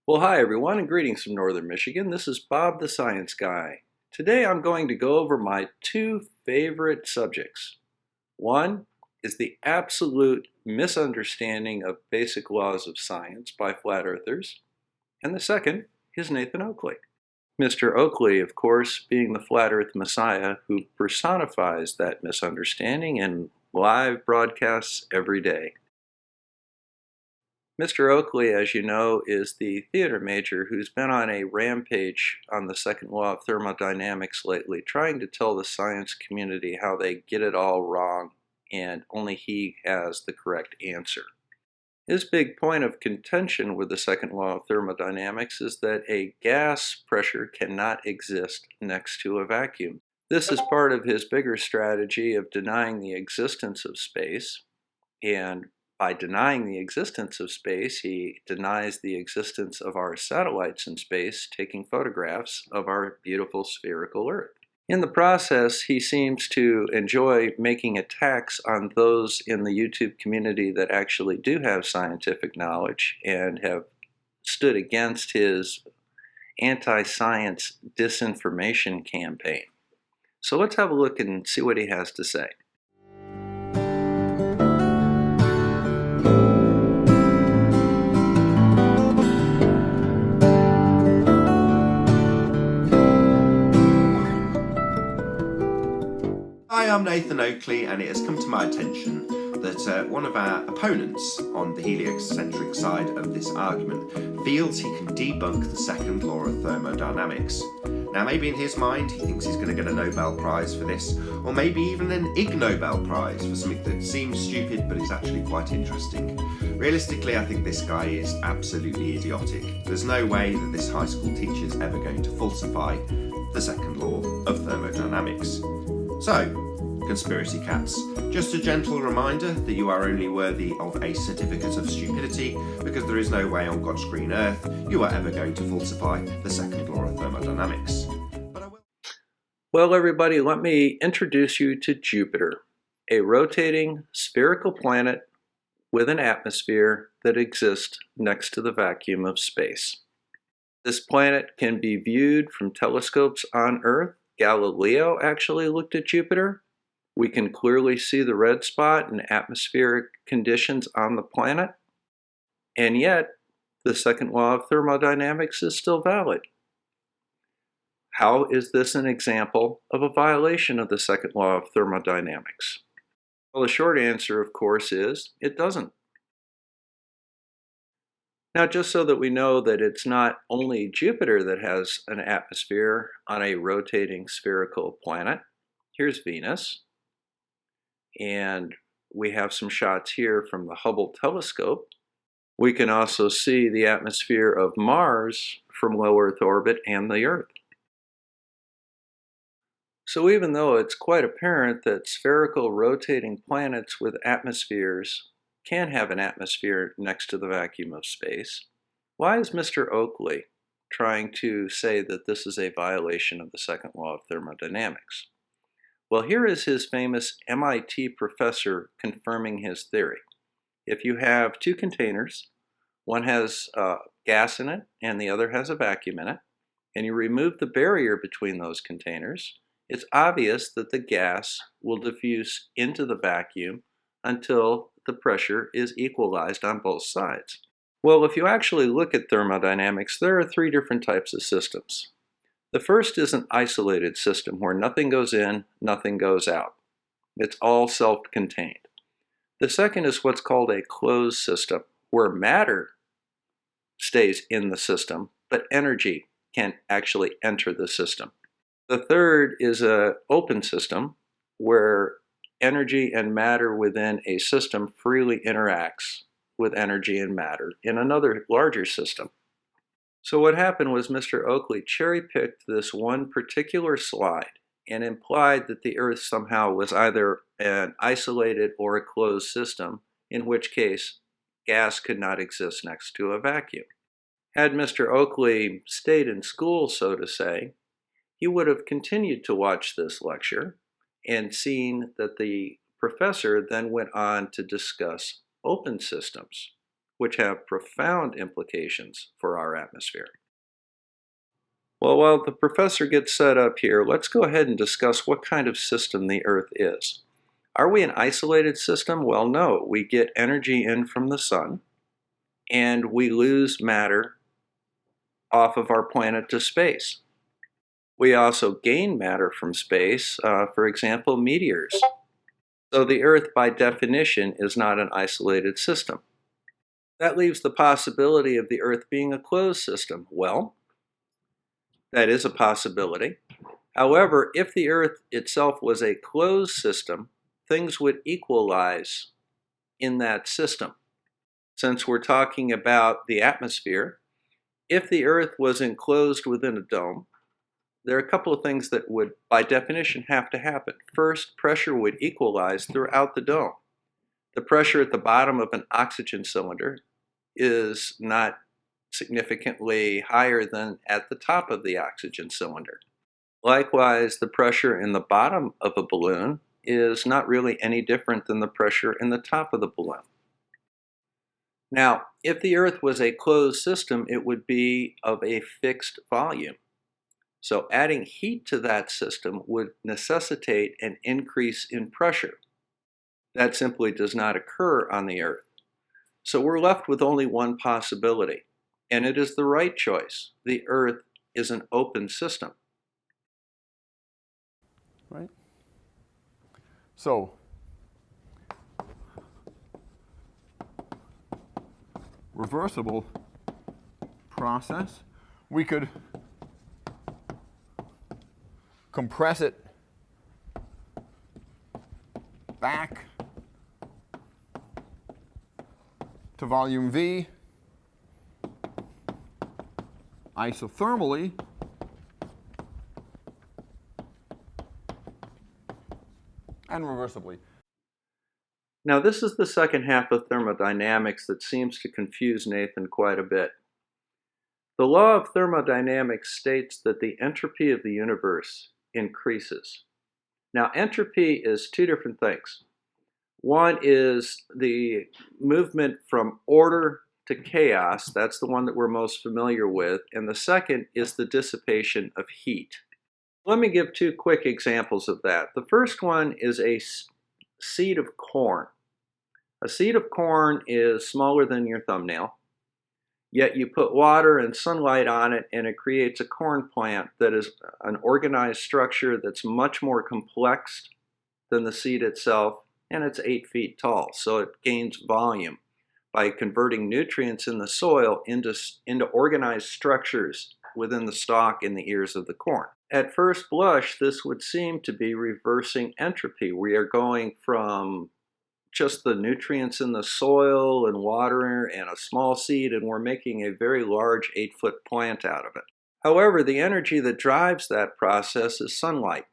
Well, hi everyone, and greetings from Northern Michigan. This is Bob the Science Guy. Today I'm going to go over my two favorite subjects. One is the absolute misunderstanding of basic laws of science by flat earthers, and the second is Nathan Oakley. Mr. Oakley, of course, being the flat earth messiah who personifies that misunderstanding in live broadcasts every day. Mr. Oakley, as you know, is the theater major who's been on a rampage on the second law of thermodynamics lately, trying to tell the science community how they get it all wrong and only he has the correct answer. His big point of contention with the second law of thermodynamics is that a gas pressure cannot exist next to a vacuum. This is part of his bigger strategy of denying the existence of space, and by denying the existence of space, he denies the existence of our satellites in space taking photographs of our beautiful spherical Earth. In the process, he seems to enjoy making attacks on those in the YouTube community that actually do have scientific knowledge and have stood against his anti-science disinformation campaign. So let's have a look and see what he has to say. Hi, I'm Nathan Oakley, and it has come to my attention that one of our opponents on the heliocentric side of this argument feels he can debunk the second law of thermodynamics. Now, maybe in his mind he thinks he's going to get a Nobel Prize for this, or maybe even an Ig Nobel Prize for something that seems stupid but is actually quite interesting. Realistically, I think this guy is absolutely idiotic. There's no way that this high school teacher is ever going to falsify the second law of thermodynamics. So, conspiracy cats, just a gentle reminder that you are only worthy of a certificate of stupidity because there is no way on God's green earth you are ever going to falsify the second law of thermodynamics. But I will. Well, everybody, let me introduce you to Jupiter, a rotating spherical planet with an atmosphere that exists next to the vacuum of space. This planet can be viewed from telescopes on Earth. Galileo actually looked at Jupiter. We can clearly see the red spot and atmospheric conditions on the planet. And yet, the second law of thermodynamics is still valid. How is this an example of a violation of the second law of thermodynamics? Well, the short answer, of course, is it doesn't. Now, just so that we know that it's not only Jupiter that has an atmosphere on a rotating spherical planet, here's Venus. And we have some shots here from the Hubble telescope. We can also see the atmosphere of Mars from low Earth orbit and the Earth. So even though it's quite apparent that spherical rotating planets with atmospheres can have an atmosphere next to the vacuum of space, why is Mr. Oakley trying to say that this is a violation of the second law of thermodynamics? Well, here is his famous MIT professor confirming his theory. If you have two containers, one has gas in it and the other has a vacuum in it, and you remove the barrier between those containers, it's obvious that the gas will diffuse into the vacuum until the pressure is equalized on both sides. Well, if you actually look at thermodynamics, there are three different types of systems. The first is an isolated system where nothing goes in, nothing goes out. It's all self-contained. The second is what's called a closed system, where matter stays in the system, but energy can actually enter the system. The third is an open system, where energy and matter within a system freely interacts with energy and matter in another larger system. So what happened was Mr. Oakley cherry-picked this one particular slide and implied that the Earth somehow was either an isolated or a closed system, in which case gas could not exist next to a vacuum. Had Mr. Oakley stayed in school, so to say, he would have continued to watch this lecture and seen that the professor then went on to discuss open systems, which have profound implications for our atmosphere. Well, while the professor gets set up here, let's go ahead and discuss what kind of system the Earth is. Are we an isolated system? Well, no. We get energy in from the sun, and we lose matter off of our planet to space. We also gain matter from space, for example, meteors. So the Earth, by definition, is not an isolated system. That leaves the possibility of the Earth being a closed system. Well, that is a possibility. However, if the Earth itself was a closed system, things would equalize in that system. Since we're talking about the atmosphere, if the Earth was enclosed within a dome, there are a couple of things that would, by definition, have to happen. First, pressure would equalize throughout the dome. The pressure at the bottom of an oxygen cylinder is not significantly higher than at the top of the oxygen cylinder. Likewise, the pressure in the bottom of a balloon is not really any different than the pressure in the top of the balloon. Now, if the Earth was a closed system, it would be of a fixed volume. So adding heat to that system would necessitate an increase in pressure. That simply does not occur on the Earth. So we're left with only one possibility, and it is the right choice. The Earth is an open system. Right? So, reversible process, we could compress it back to volume V isothermally and reversibly. Now, this is the second half of thermodynamics that seems to confuse Nathan quite a bit. The law of thermodynamics states that the entropy of the universe increases. Now, entropy is two different things. One is the movement from order to chaos. That's the one that we're most familiar with. And the second is the dissipation of heat. Let me give two quick examples of that. The first one is a seed of corn. A seed of corn is smaller than your thumbnail, yet you put water and sunlight on it and it creates a corn plant that is an organized structure that's much more complex than the seed itself, and it's 8 feet tall, so it gains volume by converting nutrients in the soil into organized structures within the stalk and the ears of the corn. At first blush, this would seem to be reversing entropy. We are going from just the nutrients in the soil and water and a small seed, and we're making a very large 8-foot plant out of it. However, the energy that drives that process is sunlight.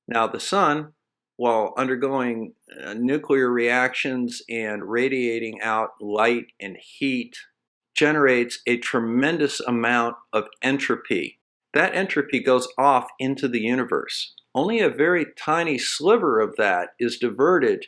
Now, the sun, while undergoing nuclear reactions and radiating out light and heat, generates a tremendous amount of entropy. That entropy goes off into the universe. Only a very tiny sliver of that is diverted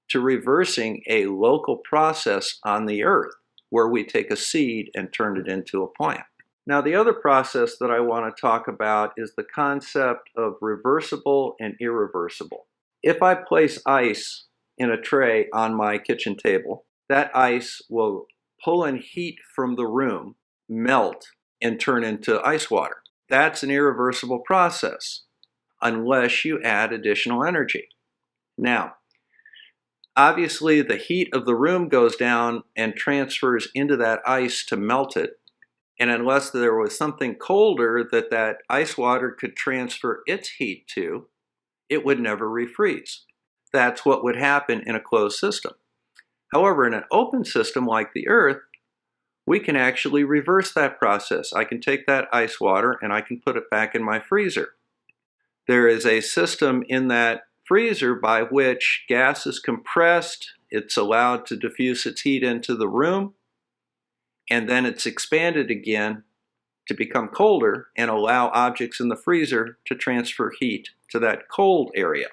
to reversing a local process on the Earth, where we take a seed and turn it into a plant. Now, the other process that I want to talk about is the concept of reversible and irreversible. If I place ice in a tray on my kitchen table, that ice will pull in heat from the room, melt, and turn into ice water. That's an irreversible process, unless you add additional energy. Now, obviously, the heat of the room goes down and transfers into that ice to melt it. And unless there was something colder that ice water could transfer its heat to, it would never refreeze. That's what would happen in a closed system. However, in an open system like the Earth, we can actually reverse that process. I can take that ice water and I can put it back in my freezer. There is a system in that freezer by which gas is compressed, it's allowed to diffuse its heat into the room, and then it's expanded again to become colder and allow objects in the freezer to transfer heat to that cold area.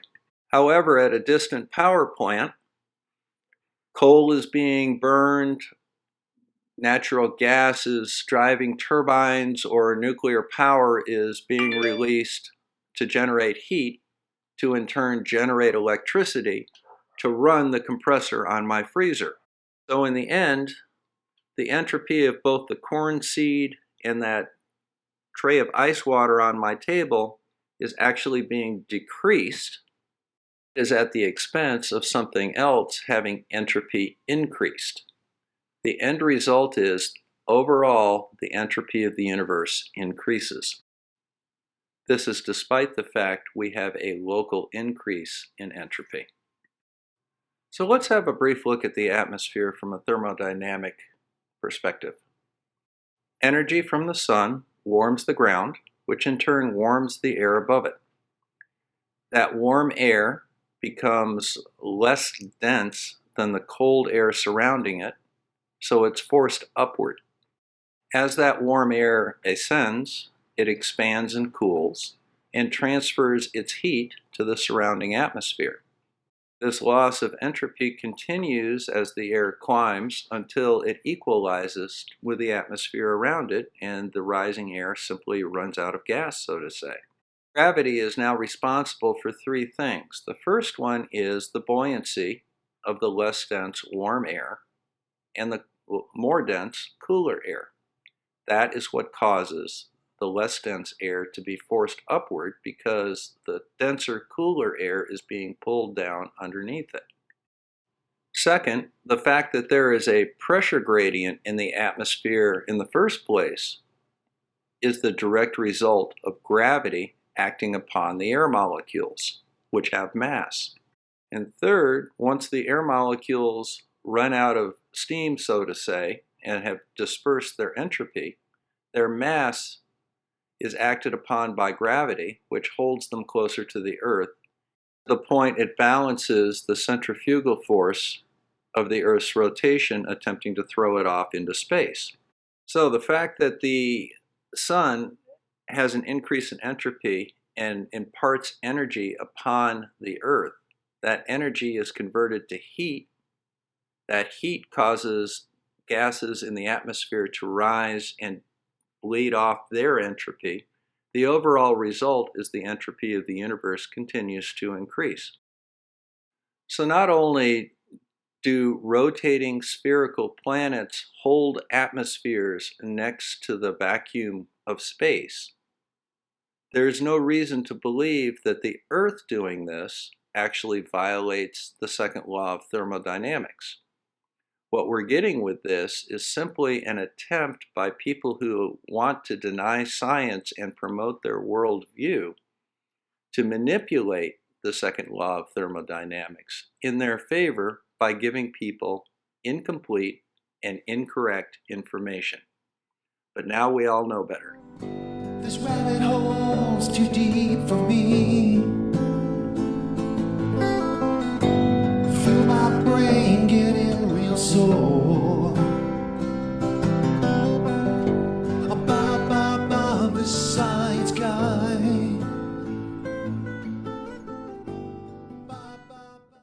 However, at a distant power plant, coal is being burned natural gas is driving turbines or nuclear power is being released to generate heat, to in turn generate electricity to run the compressor on my freezer. So in the end, the entropy of both the corn seed and that tray of ice water on my table is actually being decreased, is at the expense of something else having entropy increased. The end result is, overall, the entropy of the universe increases. This is despite the fact we have a local increase in entropy. So let's have a brief look at the atmosphere from a thermodynamic perspective. Energy from the sun warms the ground, which in turn warms the air above it. That warm air becomes less dense than the cold air surrounding it, so it's forced upward. As that warm air ascends, it expands and cools and transfers its heat to the surrounding atmosphere. This loss of entropy continues as the air climbs until it equalizes with the atmosphere around it and the rising air simply runs out of gas, so to say. Gravity is now responsible for three things. The first one is the buoyancy of the less dense warm air and the more dense cooler air. That is what causes the less dense air to be forced upward because the denser, cooler air is being pulled down underneath it. Second, the fact that there is a pressure gradient in the atmosphere in the first place is the direct result of gravity acting upon the air molecules, which have mass. And third, once the air molecules run out of steam, so to say, and have dispersed their entropy, their mass is acted upon by gravity, which holds them closer to the Earth, to the point it balances the centrifugal force of the Earth's rotation, attempting to throw it off into space. So the fact that the sun has an increase in entropy and imparts energy upon the Earth, that energy is converted to heat. That heat causes gases in the atmosphere to rise and bleed off their entropy. The overall result is the entropy of the universe continues to increase. So not only do rotating spherical planets hold atmospheres next to the vacuum of space, there's no reason to believe that the Earth doing this actually violates the second law of thermodynamics. What we're getting with this is simply an attempt by people who want to deny science and promote their worldview to manipulate the second law of thermodynamics in their favor by giving people incomplete and incorrect information. But now we all know better. This rabbit hole's too deep for me.